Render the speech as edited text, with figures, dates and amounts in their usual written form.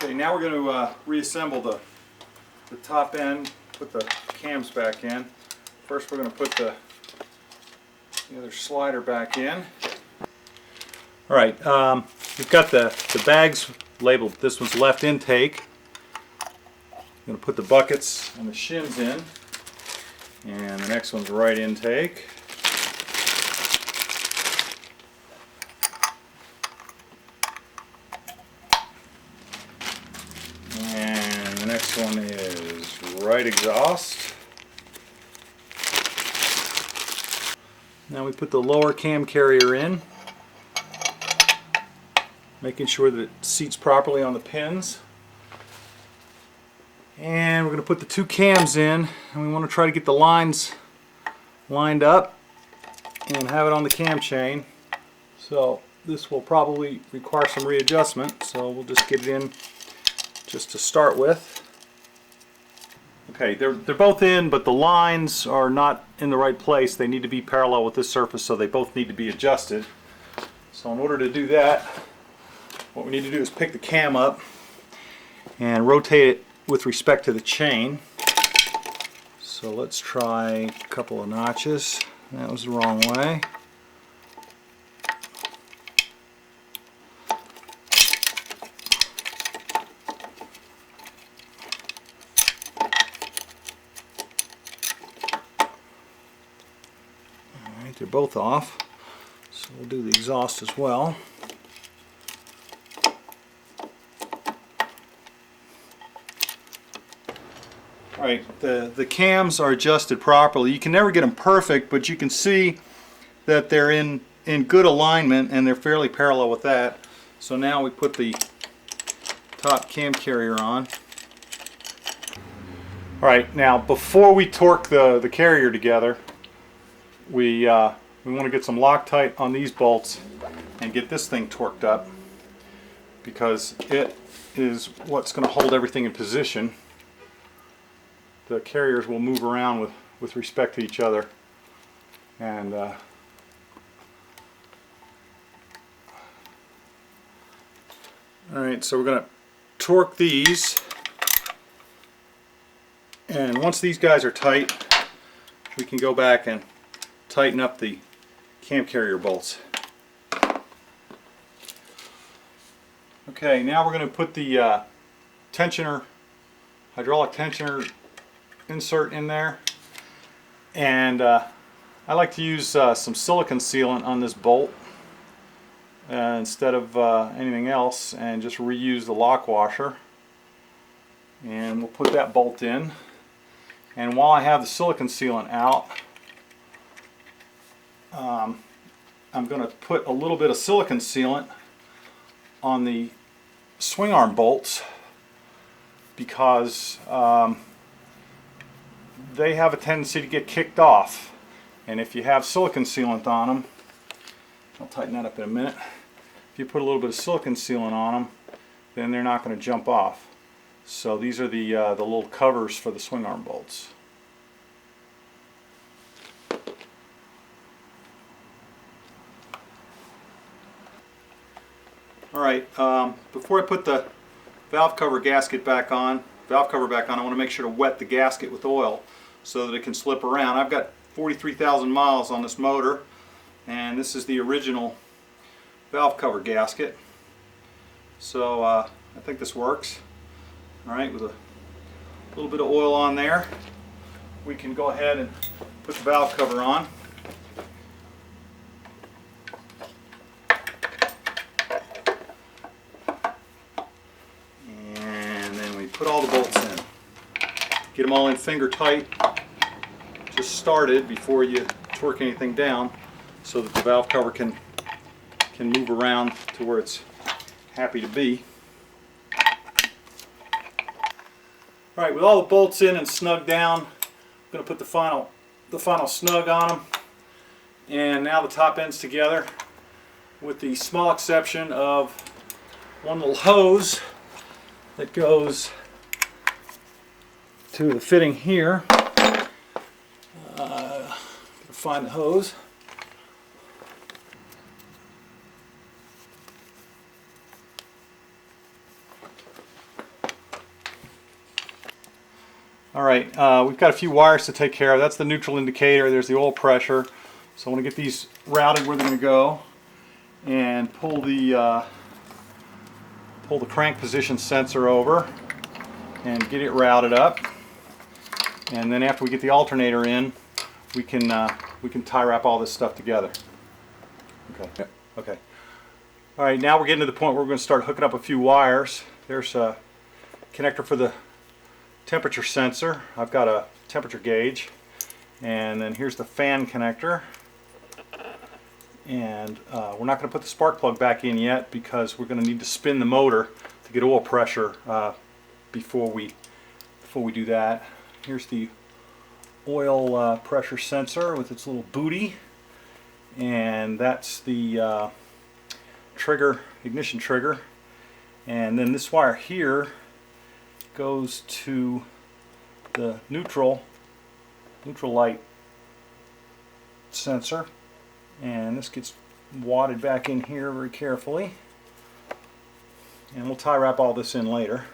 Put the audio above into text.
Okay, now we're going to reassemble the top end, put the cams back in. First we're going to put the other slider back in. Alright, we've got the bags labeled. This one's left intake. I'm going to put the buckets and the shims in. And the next one's right intake. And the next one is right exhaust. Now we put the lower cam carrier in, making sure that it seats properly on the pins. And we're going to put the two cams in, and we want to try to get the lines lined up and have it on the cam chain. So this will probably require some readjustment, so we'll just get it in just to start with. Okay, they're both in, but the lines are not in the right place. They need to be parallel with this surface, so they both need to be adjusted. So in order to do that, what we need to do is pick the cam up and rotate it with respect to the chain. So let's try a couple of notches. That was the wrong way. Alright, they're both off. So we'll do the exhaust as well. Alright, the cams are adjusted properly. You can never get them perfect, but you can see that they're in good alignment and they're fairly parallel with that. So now we put the top cam carrier on. Alright, now before we torque the carrier together, we want to get some Loctite on these bolts and get this thing torqued up, because it is what's going to hold everything in position. The carriers will move around with respect to each other, and alright, so we're going to torque these, and once these guys are tight, we can go back and tighten up the cam carrier bolts. Okay, now we're going to put the tensioner, hydraulic tensioner insert in there, and I like to use some silicone sealant on this bolt instead of anything else, and just reuse the lock washer. And we'll put that bolt in, and while I have the silicone sealant out, I'm going to put a little bit of silicone sealant on the swing arm bolts, because they have a tendency to get kicked off, and if you have silicone sealant on them, I'll tighten that up in a minute, if you put a little bit of silicone sealant on them, then they're not going to jump off. So these are the little covers for the swing arm bolts. Alright, before I put the valve cover back on, I want to make sure to wet the gasket with oil so that it can slip around. I've got 43,000 miles on this motor, and this is the original valve cover gasket. So I think this works. Alright, with a little bit of oil on there, we can go ahead and put the valve cover on. Put all the bolts in. Get them all in finger tight, just started before you torque anything down, so that the valve cover can move around to where it's happy to be. Alright, with all the bolts in and snug down, I'm going to put the final snug on them, and now the top end's together, with the small exception of one little hose that goes to the fitting here. Find the hose. Alright, we've got a few wires to take care of. That's the neutral indicator. There's the oil pressure. So I want to get these routed where they're going to go, and pull the crank position sensor over and get it routed up. And then after we get the alternator in, we can tie wrap all this stuff together. Okay. Okay. All right. Now we're getting to the point where we're going to start hooking up a few wires. There's a connector for the temperature sensor. I've got a temperature gauge, and then here's the fan connector. And we're not going to put the spark plug back in yet because we're going to need to spin the motor to get oil pressure before we do that. Here's the oil pressure sensor with its little booty, and that's the ignition trigger. And then this wire here goes to the neutral light sensor, and this gets wadded back in here very carefully, and we'll tie wrap all this in later.